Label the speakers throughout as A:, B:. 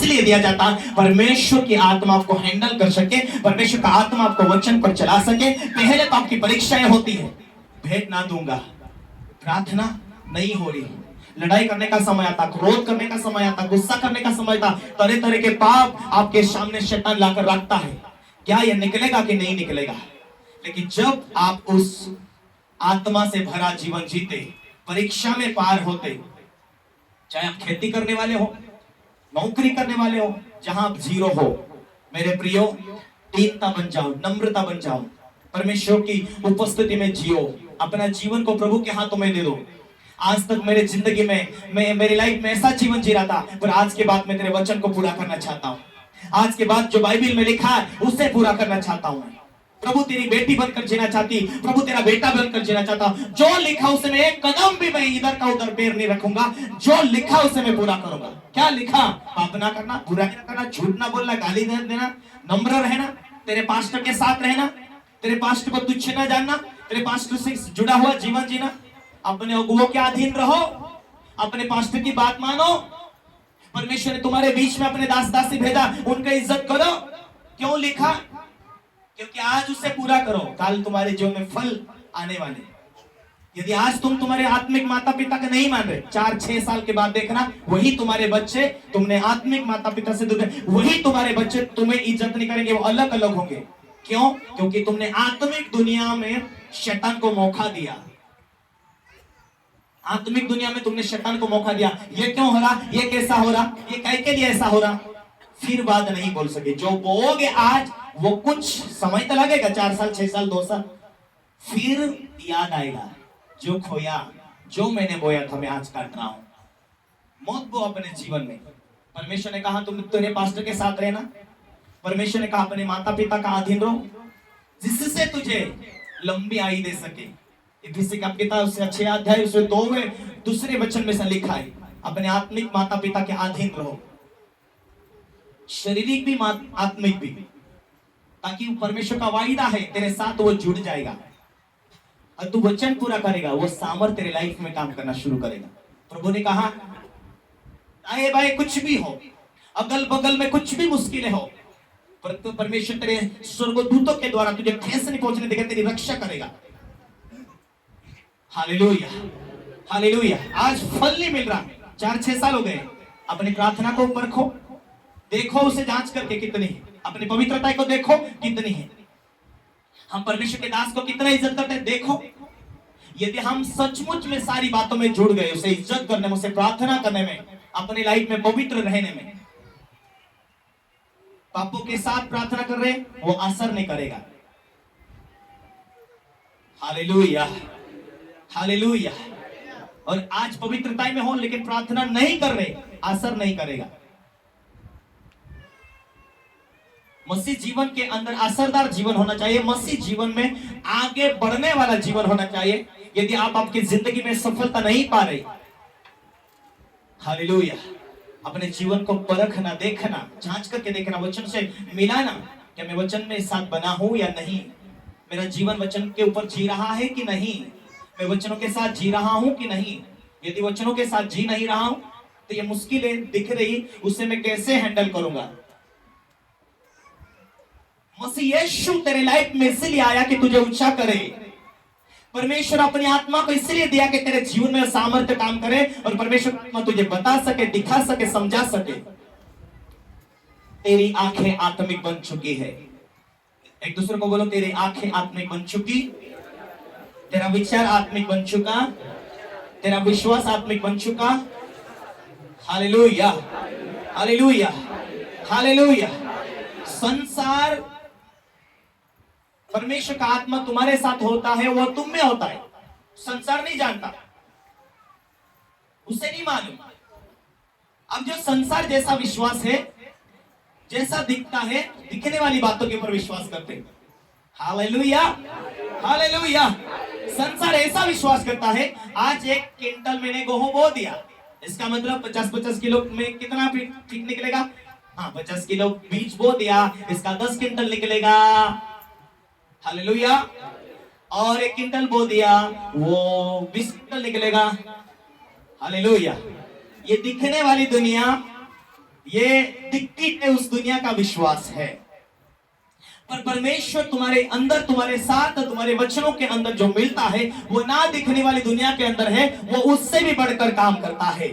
A: इसलिए दिया जाता परमेश्वर की आत्मा आपको हैंडल कर सके, परमेश्वर का आत्मा आपको वचन पर चला सके। पहले तो आपकी परीक्षाएं होती है, भेंट ना दूंगा, प्रार्थना नहीं हो रही, लड़ाई करने का समय आता, क्रोध करने का समय आता, गुस्सा करने का समय आता, तरह तरह के पाप आपके सामने शैतान लाकर रखता है। क्या यह निकलेगा कि नहीं निकलेगा? लेकिन जब आप उस आत्मा से भरा जीवन जीते, परीक्षा में पार होते, चाहे आप खेती करने वाले हो, नौकरी करने वाले हो, जहां आप जीरो हो, मेरे प्रियो, दीनता बन जाओ, नम्रता बन जाओ, परमेश्वर की उपस्थिति में जियो, अपना जीवन को प्रभु के हाथों में दे दो। आज तक मेरे जिंदगी में मेरी लाइफ में ऐसा जीवन जी रहा था, पर आज के बाद मैं तेरे वचन को पूरा करना चाहता हूँ। आज के बाद जो बाइबल में लिखा है उसे पूरा करना चाहता हूँ। प्रभु तेरी बेटी बनकर जीना चाहती, प्रभु तेरा बेटा बनकर जीना चाहता हूं। जो लिखा उसे मैं एक कदम भी मैं इधर का उधर पैर नहीं रखूंगा, जो लिखा उसे मैं पूरा करूंगा। क्या लिखा? पाप ना करना, बुरा ना करना, झूठ ना बोलना, गाली देना, नम्र रहना, तेरे पास्टर के साथ रहना, तेरे पास्टर को तुच्छ ना जानना, तेरे पास्टर से जुड़ा हुआ जीवन जीना, अपने अगुओं के अधीन रहो, अपने पास्टर की बात मानो। परमेश्वर ने तुम्हारे बीच में अपने दास दासी भेजा, उनका इज्जत करो। क्यों लिखा? क्योंकि आज उसे पूरा करो, कल तुम्हारे जीवन में फल आने वाले। यदि आज तुम तुम्हारे आत्मिक माता पिता का नहीं मान रहे, 4-6 साल के बाद देखना वही तुम्हारे बच्चे तुमने आत्मिक माता पिता से दूर, वही तुम्हारे बच्चे तुम्हें इज्जत नहीं करेंगे, वो अलग अलग होंगे। क्यों? क्योंकि तुमने आत्मिक दुनिया में शैतान को मौका दिया। आत्मिक दुनिया में तुमने शैतान को मौका दिया। ये क्यों हो रहा, ये कैसा हो रहा, ये काय के लिए ऐसा हो रहा, फिर बात नहीं बोल सके। जो बोओगे आज वो कुछ समय तो लगेगा, 4 साल 6 साल 2 साल, फिर याद आएगा जो खोया, जो मैंने बोया था मैं आज काट रहा हूं। मत बो अपने जीवन में। परमेश्वर ने कहा तुम तेरे पास्टर के साथ रहना, परमेश्वर ने कहा अपने माता पिता का अधीन रहो, जिससे तुझे लंबी आयु दे सके। इफिसी का किताब उससे 6 अध्याय उसमें 2वें दूसरे वचन में से लिखा है, अपने आत्मिक माता पिता के अधीन रहो, शारीरिक भी आत्मिक भी, ताकि परमेश्वर का वायदा है तेरे साथ वो जुड़ जाएगा और तू वचन पूरा करेगा, वो सामर्थ तेरे लाइफ में काम करना शुरू करेगा। प्रभु ने कहा आए भाई कुछ भी हो, अगल बगल में कुछ भी मुश्किलें हो, परंतु परमेश्वर तेरे स्वर्गदूतों के द्वारा तुझे ठेस नहीं पहुंचने देगा, तेरी रक्षा करेगा। Hallelujah, hallelujah. आज फल नहीं मिल रहा, 4-6 साल हो गए। अपनी प्रार्थना को परखो, देखो उसे जांच करके कितनी है, अपनी पवित्रता को देखो कितनी है, हम परमेश्वर के दास को कितना इज्जत करते हैं देखो। यदि हम सचमुच में सारी बातों में जुड़ गए, उसे इज्जत करने में, उसे प्रार्थना करने में, अपनी लाइफ में पवित्र रहने में, पापों के साथ प्रार्थना कर रहे, वो असर नहीं करेगा। Hallelujah, hallelujah. और आज पवित्रता में हो लेकिन प्रार्थना नहीं कर रहे, असर नहीं करेगा। मसीह जीवन के अंदर असरदार जीवन होना चाहिए, मसीह जीवन में आगे बढ़ने वाला जीवन होना चाहिए। यदि आप आपकी जिंदगी में सफलता नहीं पा रहे, हालेलुया, अपने जीवन को परखना, देखना, जांच करके देखना, वचन से मिलाना, क्या मैं वचन में साथ बना हूं या नहीं, मेरा जीवन वचन के ऊपर जी रहा है कि नहीं, मैं वचनों के साथ जी रहा हूं कि नहीं। यदि वचनों के साथ जी नहीं रहा हूं तो ये मुश्किलें दिख रही, उसे मैं कैसे हैंडल करूंगा। मसीह यीशु तेरे लाइफ में इसलिए आया कि तुझे ऊंचा करे। परमेश्वर अपनी आत्मा को इसलिए दिया कि तेरे जीवन में सामर्थ्य काम करे, और परमेश्वर आत्मा तुझे बता सके, दिखा सके, समझा सके। तेरी आंखें आत्मिक बन चुकी है। एक दूसरे को बोलो, तेरी आंखें आत्मिक बन चुकी, तेरा विचार आत्मिक बन चुका, तेरा विश्वास आत्मिक बन चुका। Hallelujah, hallelujah, hallelujah. संसार, परमेश्वर का आत्मा तुम्हारे साथ होता है, वो तुम में होता है, संसार नहीं जानता, उसे नहीं मालूम। अब जो संसार जैसा विश्वास है, जैसा दिखता है, दिखने वाली बातों के ऊपर विश्वास करते हैं। Hallelujah, hallelujah. संसार ऐसा विश्वास करता है, आज 1 क्विंटल मैंने गेहूं बो दिया, इसका मतलब 50-50 किलो में कितना ठीक निकलेगा। हाँ, 50 किलो बीज बो दिया, इसका 10 क्विंटल निकलेगा। हालेलुया। और 1 क्विंटल बो दिया, वो 20 क्विंटल निकलेगा। हालेलुया। ये दिखने वाली दुनिया, ये दिक्कत है, उस दुनिया का विश्वास है। पर परमेश्वर तुम्हारे अंदर, तुम्हारे साथ, तुम्हारे वचनों के अंदर जो मिलता है वो ना दिखने वाली दुनिया के अंदर है, वो उससे भी बढ़कर काम करता है।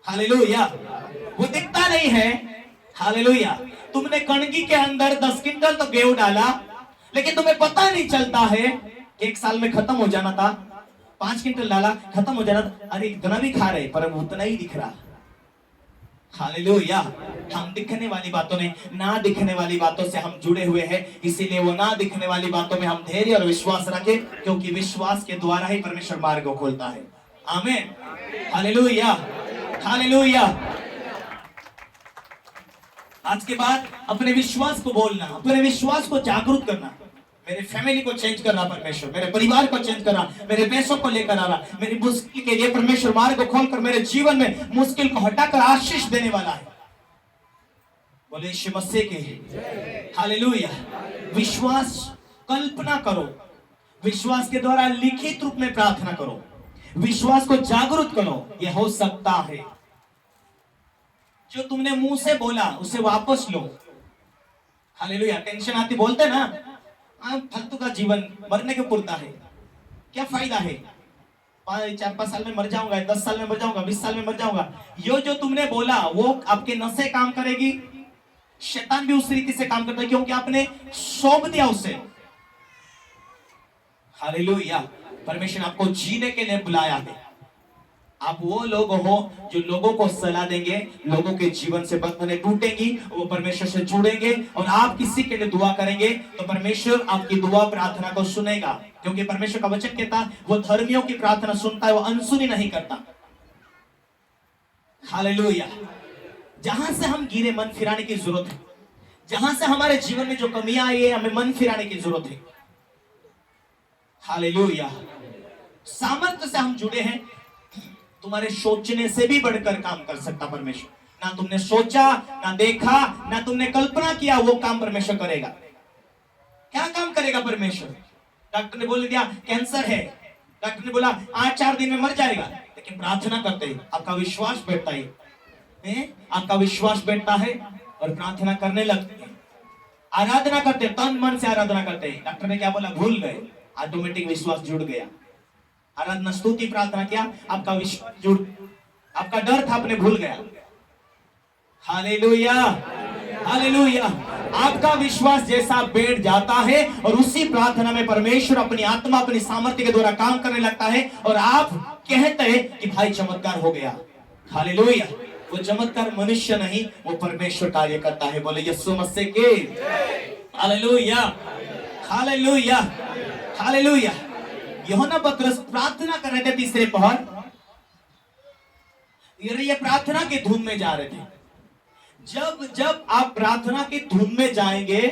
A: हालेलुया। वो दिखता नहीं है। हालेलुया। तुमने कणगी के अंदर 10 क्विंटल तो गेहूं डाला, लेकिन तुम्हें पता नहीं चलता है कि 1 साल में खत्म हो जाना था। 5 क्विंटल डाला, खत्म हो जाना था। अरे इतना भी खा रहे, पर उतना ही दिख रहा। हालेलुया। हम दिखने वाली बातों में, ना दिखने वाली बातों से हम जुड़े हुए हैं, इसीलिए वो ना दिखने वाली बातों में हम धैर्य और विश्वास रखें, क्योंकि विश्वास के द्वारा ही परमेश्वर मार्ग को खोलता है। आमीन। हालेलुया। हालेलुया। आज के बाद अपने विश्वास को बोलना, अपने विश्वास को जागरूक करना। मेरे फैमिली को चेंज करना परमेश्वर, मेरे परिवार को चेंज करना, मेरे पैसों को लेकर आना, मेरी मुश्किल के लिए परमेश्वर मार्ग को खोलकर मेरे जीवन में मुश्किल को हटाकर आशीष देने वाला है। बोले यीशु मसीह के हालेलुया। विश्वास कल्पना करो, विश्वास के द्वारा लिखित रूप में प्रार्थना करो, विश्वास को जागरूक करो। यह हो सकता है जो तुमने मुंह से बोला उसे वापस लो। हालेलुया। टेंशन आती, बोलते ना फालतू का जीवन, मरने के पुरता है, क्या फायदा है, 4-5 साल में मर जाऊंगा, 10 साल में मर जाऊंगा, 20 साल में मर जाऊंगा। ये जो तुमने बोला वो आपके नसें काम करेगी, शैतान भी उस रीति से काम करता है, क्योंकि आपने सौंप दिया उसे। हालेलुया। परमेश्वर आपको जीने के लिए बुलाया है। आप वो लोग हो जो लोगों को सलाह देंगे, लोगों के जीवन से बंधनें टूटेंगी, वो परमेश्वर से जुड़ेंगे, और आप किसी के लिए दुआ करेंगे तो परमेश्वर आपकी दुआ प्रार्थना को सुनेगा, क्योंकि परमेश्वर का वचन कहता है वो धर्मियों की प्रार्थना सुनता है, वो अनसुनी नहीं करता। हालेलुया। जहां से हम गिरे, मन फिराने की जरूरत है। जहां से हमारे जीवन में जो कमियां आई है, हमें मन फिराने की जरूरत है। हालेलुया। सामर्थ्य से हम जुड़े हैं। तुम्हारे सोचने से भी बढ़कर काम कर सकता परमेश्वर। ना तुमने सोचा, ना देखा, ना तुमने कल्पना किया, वो काम परमेश्वर करेगा। क्या काम करेगा परमेश्वर? डॉक्टर ने बोल दिया कैंसर है, डॉक्टर ने बोला आज 4 दिन में मर जाएगा, लेकिन प्रार्थना करते हैं, आपका विश्वास बैठता है, आपका विश्वास बैठता है और प्रार्थना करने लगते हैं, आराधना करते, तन मन से आराधना करते हैं। डॉक्टर ने क्या बोला भूल गए, ऑटोमेटिक विश्वास जुड़ गया। आराधना, स्तुति, प्रार्थना किया, आपका विश्वास जुड़, आपका डर था आपने भूल गया। हालेलुया। हालेलुया। आपका विश्वास जैसा बैठ जाता है और उसी प्रार्थना में परमेश्वर अपनी आत्मा, अपनी सामर्थ्य के द्वारा काम करने लगता है, और आप कहते हैं कि भाई चमत्कार हो गया। हालेलुया। वो चमत्कार मनुष्य नहीं, वो परमेश्वर कार्य करता है। बोले यीशु मसीह के हालेलुया। हालेलुया। हालेलुया। यूहन्ना पतरस प्रार्थना कर रहे थे तीसरे पहर, ये प्रार्थना की धुन में जा रहे थे। जब जब आप प्रार्थना की धुन में जाएंगे,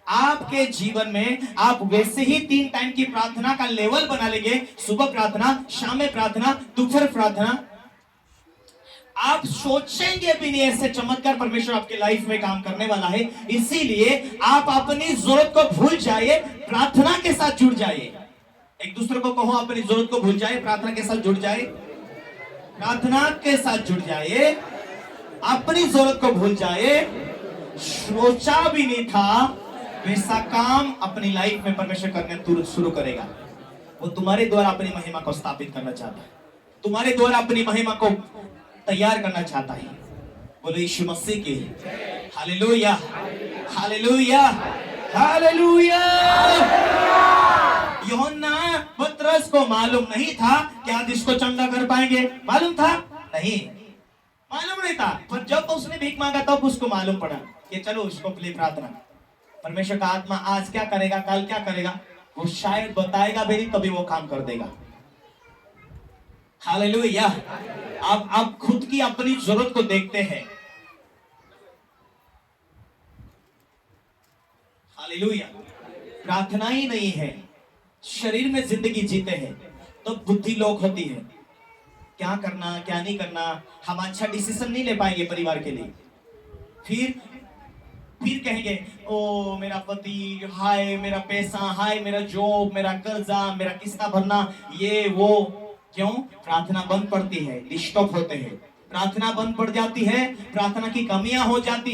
A: आपके जीवन में आप वैसे ही 3 टाइम की प्रार्थना का लेवल बना लेंगे। सुबह प्रार्थना, शाम में प्रार्थना, दोपहर प्रार्थना। आप सोचेंगे भी नहीं ऐसे चमत्कार परमेश्वर आपके लाइफ में काम करने वाला है। इसीलिए आप अपनी जरूरत को भूल जाइए, प्रार्थना के साथ जुड़ जाइए। एक दूसरे को कहो अपनी जरूरत को भूल जाए, प्रार्थना के साथ जुड़ जाए, प्रार्थना के साथ जुड़ जाए, अपनी जरूरत को भूल जाए। सोचा भी नहीं था वैसा काम अपनी लाइफ में परमेश्वर करने शुरू करेगा। वो तुम्हारे द्वारा अपनी महिमा को स्थापित करना चाहता है, तुम्हारे द्वारा अपनी महिमा को तैयार करना चाहता है। बोलो यीशु मसीह की हालेलुया। हालेलुया। हालेलुया। यूहन्ना पतरस को मालूम नहीं था कि आज इसको चंगा कर पाएंगे। मालूम था? नहीं, मालूम नहीं था। पर जब उसने भीख मांगा तब उसको मालूम पड़ा कि चलो उसको लिए प्रार्थना, परमेश्वर का आत्मा आज क्या करेगा, कल क्या करेगा, वो शायद बताएगा भी नहीं, तभी वो काम कर देगा। हालेलुया। आप खुद की अपनी जरूरत को देखते हैं। हालेलुया। प्रार्थना ही नहीं है, शरीर में जिंदगी जीते हैं तो बुद्धि लोग होती है, क्या करना क्या नहीं करना। हम अच्छा डिसीजन नहीं ले पाएंगे परिवार के लिए। फिर कहेंगे ओ मेरा पति, हाय मेरा पैसा, हाय मेरा जॉब, मेरा कर्जा, मेरा किस्ता भरना, ये वो। क्यों? प्रार्थना बंद पड़ती है, डिस्टर्ब होते हैं। प्रार्थना बंद पड़ जाती है, प्रार्थना की कमियां हो जाती